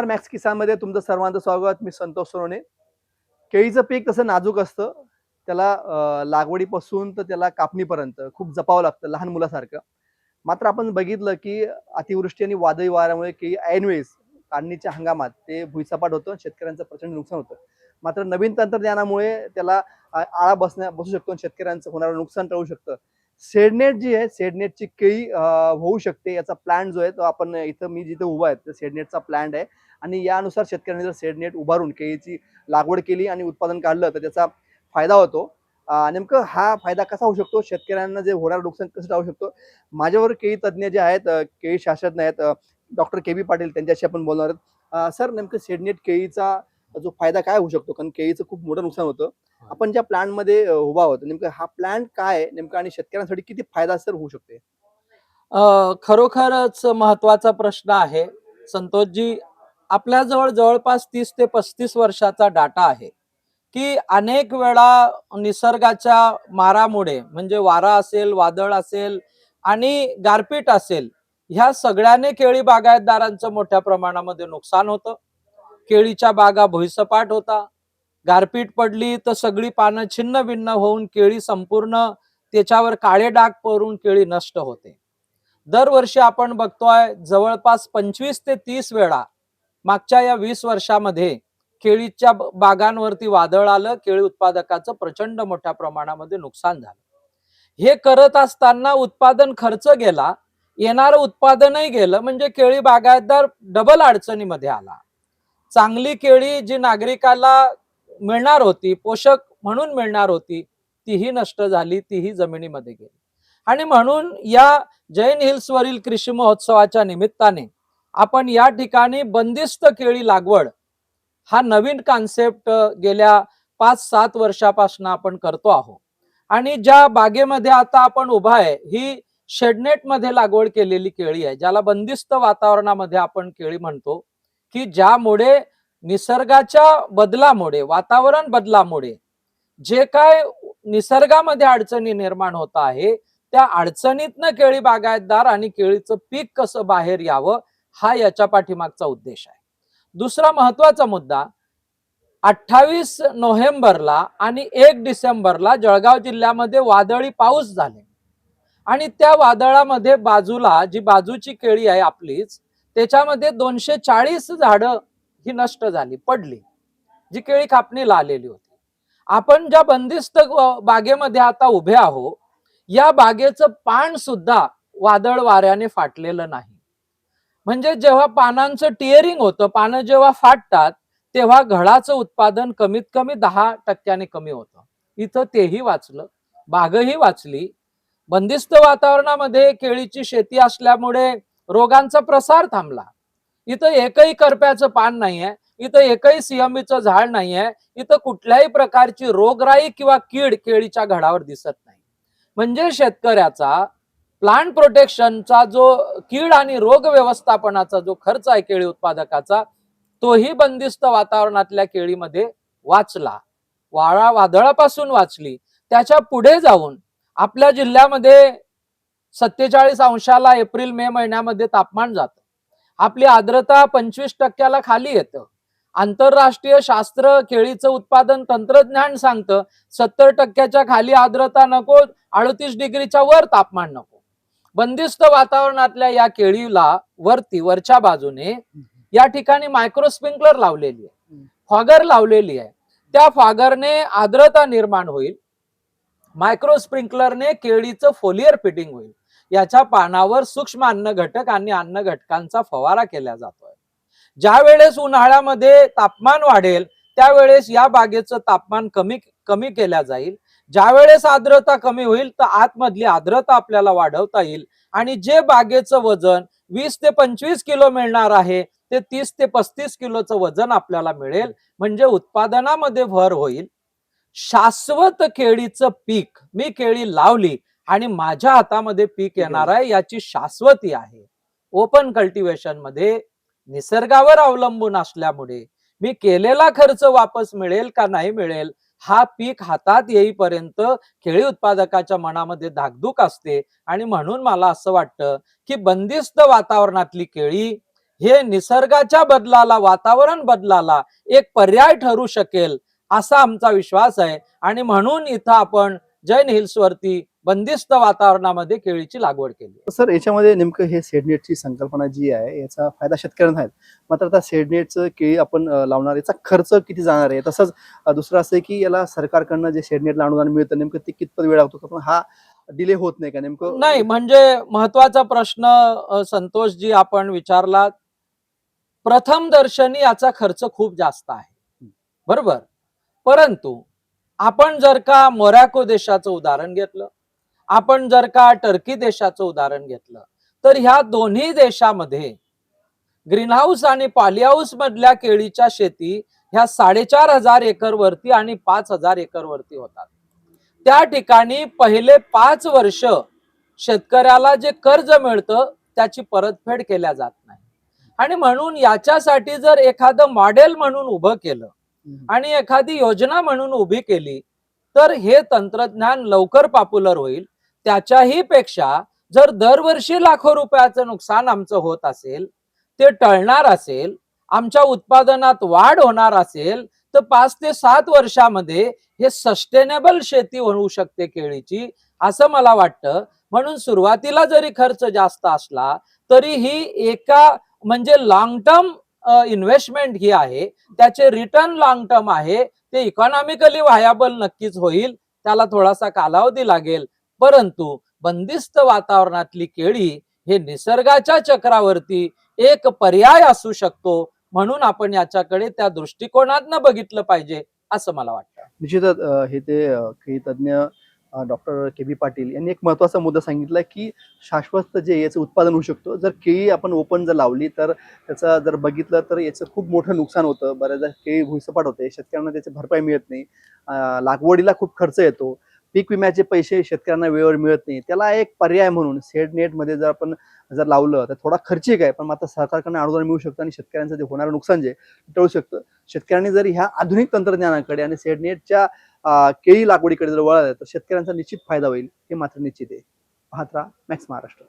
Max किसानमध्ये तुमचं सर्वांचं स्वागत. मी संतोष सोनवणे. केळीचं पीक तसं नाजूक असतं. त्याला लागवडीपासून तर त्याला कापणीपर्यंत खूप जपावं लागतं लहान मुलासारखं. मात्र आपण बघितलं की अतिवृष्टी आणि वादळी वाऱ्यामुळे केळी ऐनवेळेस काढणीच्या हंगामात ते भुईसपाट होतं, शेतकऱ्यांचं प्रचंड नुकसान होतं. मात्र नवीन तंत्रज्ञानामुळे त्याला आळा बसू शकतो आणि शेतकऱ्यांचं होणारं नुकसान टाळू शकतं. शेडनेट जी आहे, शेडनेटची केळी होऊ शकते. याचा प्लॅन जो आहे तो आपण इथं मी जिथे उभा आहे, तर शेडनेटचा प्लॅन आहे. आणि यानुसार शेतकऱ्यांनी जर शेडनेट उभारून केळीची लागवड केली आणि उत्पादन काढलं तर त्याचा फायदा होतो. नेमकं हा फायदा कसा होऊ शकतो, शेतकऱ्यांना जे होणारं नुकसान कसं टाळू शकतो. माझ्यावर केळी तज्ज्ञ जे आहेत, केळी शास्त्रज्ञ आहेत, डॉक्टर के बी पाटील, त्यांच्याशी आपण बोलणार आहोत. सर, नेमकं शेडनेट केळीचा जो फायदा काय होऊ शकतो, कारण केळीचं खूप मोठं नुकसान होतं. आपण ज्या प्लॅनमध्ये उभा आहोत, नेमकं हा प्लॅन काय आहे नेमकं आणि शेतकऱ्यांसाठी किती फायदा सर होऊ शकते? खरोखरच महत्वाचा प्रश्न आहे संतोषजी. आपल्याजवळ जवळपास 30 ते 35 वर्षाचा डाटा आहे की अनेक वेळा निसर्गाच्या मारामुळे म्हणजे वारा असेल, वादळ असेल आणि गारपीट असेल, ह्या सगळ्याने केळी बागायतदारांचं मोठ्या प्रमाणामध्ये नुकसान होतं. केळीच्या बागा भुईसपाट होता. गारपीट पडली तर सगळी पानं छिन्न भिन्न होऊन केळी संपूर्ण त्याच्यावर काळे डाग पडून केळी नष्ट होते. दरवर्षी आपण बघतोय जवळपास 25 ते 30 वेळा मागच्या या 20 वर्षामध्ये केळीच्या बागांवरती वादळ आलं, केळी उत्पादकाचं प्रचंड मोठ्या प्रमाणामध्ये नुकसान झालं. हे करत असताना उत्पादन खर्च गेला, येणारं उत्पादनही गेलं, म्हणजे केळी बागायतदार डबल अडचणीमध्ये आला. चांगली केळी जी नागरिकाला मिळणार होती, पोषक म्हणून मिळणार होती, तीही नष्ट झाली, तीही जमिनीमध्ये गेली. आणि म्हणून या जैन हिल्स वरील कृषी महोत्सवाच्या निमित्ताने आपण या ठिकाणी बंदिस्त केळी लागवड हा नवीन कॉन्सेप्ट गेल्या 5-7 वर्षापासून आपण करतो आहोत. आणि ज्या बागेमध्ये आता आपण उभा आहे ही शेडनेट मध्ये लागवड केलेली केळी आहे, ज्याला बंदिस्त वातावरणामध्ये आपण केळी म्हणतो, की ज्यामुळे निसर्गाच्या बदलामुळे, वातावरण बदलामुळे जे काय निसर्गामध्ये अडचणी निर्माण होत आहे, त्या अडचणीतनं केळी बागायतदार आणि केळीचं पीक कसं बाहेर यावं, हा याच्या पाठीमागचा उद्देश आहे. दुसरा महत्वाचा मुद्दा, 28 नोव्हेंबरला आणि 1 डिसेंबरला जळगाव जिल्ह्यामध्ये वादळी पाऊस झाले. आणि त्या वादळामध्ये बाजूला जी बाजूची केळी आहे आपलीच, त्याच्यामध्ये 240 झाडं ही नष्ट झाली, पडली, जी केळी कापणीला आलेली होती. आपण ज्या बंदिस्त बागेमध्ये आता उभे आहोत, या बागेचं पान सुद्धा वादळ वाऱ्याने फाटलेलं नाही. म्हणजे जेव्हा पानांचं टिअरिंग होतं, पानं जेव्हा फाटतात, तेव्हा घडाचं उत्पादन कमीत कमी 10% कमी होतं. इथं तेही वाचलं, बागही वाचली. बंदिस्त वातावरणामध्ये केळीची शेती असल्यामुळे रोगांचा प्रसार थांबला. इथं एकही करप्याचं पान नाहीये, इथं एकही सिंहमीचं झाड नाहीये, इथं कुठल्याही प्रकारची रोगराई किंवा कीड केळीच्या घडावर दिसत नाही. म्हणजे शेतकऱ्याचा प्लांट प्रोटेक्शनचा जो कीड आणि रोग व्यवस्थापनाचा जो खर्च आहे केळी उत्पादकाचा, तोही बंदिस्त वातावरणातल्या केळीमध्ये वाचला. वादळापासून वाचली. त्याच्या पुढे जाऊन आपल्या जिल्ह्यामध्ये 47 अंशाला एप्रिल मे महिन्यामध्ये तापमान जातं. आपली आर्द्रता 25% खाली येतं. आंतरराष्ट्रीय शास्त्र केळीचं उत्पादन तंत्रज्ञान सांगतं 70% खाली आर्द्रता नको, 38 डिग्रीच्या वर तापमान नको. बंदिस्त वातावरणातल्या या केळीला वरच्या बाजूने या ठिकाणी मायक्रो स्प्रिंकलर लावलेली आहे, फॉगर लावलेली आहे. त्या फॉगरने आर्द्रता निर्माण होईल, मायक्रो स्प्रिंकलरने केळीचं फोलियर फिटिंग होईल. याच्या पानावर सूक्ष्म अन्न घटक आणि अन्न घटकांचा फवारा केला जातोय. ज्या वेळेस उन्हाळ्यामध्ये तापमान वाढेल, त्यावेळेस या बागेचं तापमान कमी कमी केल्या जाईल. ज्या वेळेस आर्द्रता कमी होईल तर आतमधली आर्द्रता आपल्याला वाढवता येईल आणि जे बागेचं वजन 20 ते 25 किलो मिळणार आहे, ते 30 ते 35 किलोचं वजन आपल्याला मिळेल. म्हणजे उत्पादनामध्ये भर होईल. शाश्वत केळीचं पीक, मी केळी लावली आणि माझ्या हातामध्ये पीक येणार आहे, याची शाश्वती आहे. ओपन कल्टिवेशन मध्ये निसर्गावर अवलंबून असल्यामुळे मी केलेला खर्च वापस मिळेल का नाही मिळेल, हा पीक हातात येईपर्यंत केळी उत्पादकाच्या मनामध्ये धाकधूक असते. आणि म्हणून मला असं वाटतं की बंदिस्त वातावरणातली केळी हे निसर्गाच्या बदलाला, वातावरण बदलाला एक पर्याय ठरू शकेल असा आमचा विश्वास आहे. आणि म्हणून इथं आपण जैन हिल्स वरती बंदिस्त वातावरणामध्ये केळीची लागवड केली. सर याच्यामध्ये नेमकं हे शेडनेटची संकल्पना जी आहे याचा फायदा शेतकऱ्यांना आहे. मात्र आता शेडनेटचं केळी आपण लावणार याचा खर्च किती जाणार आहे? तसंच दुसरं असं आहे की याला सरकारकडनं जे शेडनेटला अनुदान मिळतं नेमकं ते कितपत वेळ लागतो का? पण हा डिले होत नाही का नेमकं? नाही, म्हणजे महत्वाचा प्रश्न संतोषजी आपण विचारला. प्रथम दर्शनी याचा खर्च खूप जास्त आहे, बरोबर. परंतु आपण जर का मोरॅको देशाचं उदाहरण घेतलं, आपण जर का टर्की देशाचं उदाहरण घेतलं, तर ह्या दोन्ही देशामध्ये ग्रीनहाऊस आणि पॉलीहाऊस मधल्या केळीच्या शेती ह्या 4,500 एकर वरती आणि 5,000 एकर वरती होतात. त्या ठिकाणी पहिले 5 वर्ष शेतकऱ्याला जे कर्ज मिळतं त्याची परतफेड केल्या जात नाही. आणि म्हणून याच्यासाठी जर एखादं मॉडेल म्हणून उभं केलं आणि एखादी योजना म्हणून उभी केली तर हे तंत्रज्ञान लवकर पॉप्युलर होईल. त्याच्याही पेक्षा जर दरवर्षी लाखो रुपयाचं नुकसान आमचं होत असेल, ते टळणार असेल, आमच्या उत्पादनात वाढ होणार असेल, तर 5 ते 7 वर्षामध्ये हे सस्टेनेबल शेती होऊ शकते केळीची, असं मला वाटतं. म्हणून सुरुवातीला जरी खर्च जास्त असला तरी ही एका म्हणजे लॉंग टर्म इन्व्हेस्टमेंट ही आहे, त्याचे रिटर्न लॉंग टर्म आहे, ते इकॉनॉमिकली व्हायबल नक्कीच होईल. त्याला थोडासा कालावधी लागेल, परंतु बंदिस्त वातावरणातली केळी हे निसर्गाच्या चक्रावरती एक पर्याय असू शकतो. म्हणून आपण याच्याकडे त्या दृष्टिकोनातनं बघितलं पाहिजे असं मला वाटतं. निश्चितच हे ते केळी तज्ज्ञ डॉक्टर के.बी. पाटील यांनी एक महत्त्वाचा मुद्दा सांगितला की शाश्वत जे याचं उत्पादन होऊ शकतो. जर केळी आपण ओपन जर लावली तर त्याचं जर बघितलं तर याचं खूप मोठं नुकसान होतं. बऱ्याचदा केळी भुईसपाट होते, शेतकऱ्यांना त्याची भरपाई मिळत नाही. लागवडीला खूप खर्च येतो. पीक विम्याचे पैसे शेतकऱ्यांना वेळेवर मिळत नाही. त्याला एक पर्याय म्हणून शेडनेटमध्ये जर आपण जर लावलं तर थोडा खर्चिक आहे, पण मात्र सरकारकडून अनुदान मिळू शकतं आणि शेतकऱ्यांचं जे होणारं नुकसान जे टळू शकतं. शेतकऱ्यांनी जर ह्या आधुनिक तंत्रज्ञानाकडे आणि शेडनेटच्या केळी लागवडीकडे जर वळालं तर शेतकऱ्यांचा निश्चित फायदा होईल, हे मात्र निश्चित आहे. पाहत राहा मॅक्स महाराष्ट्र.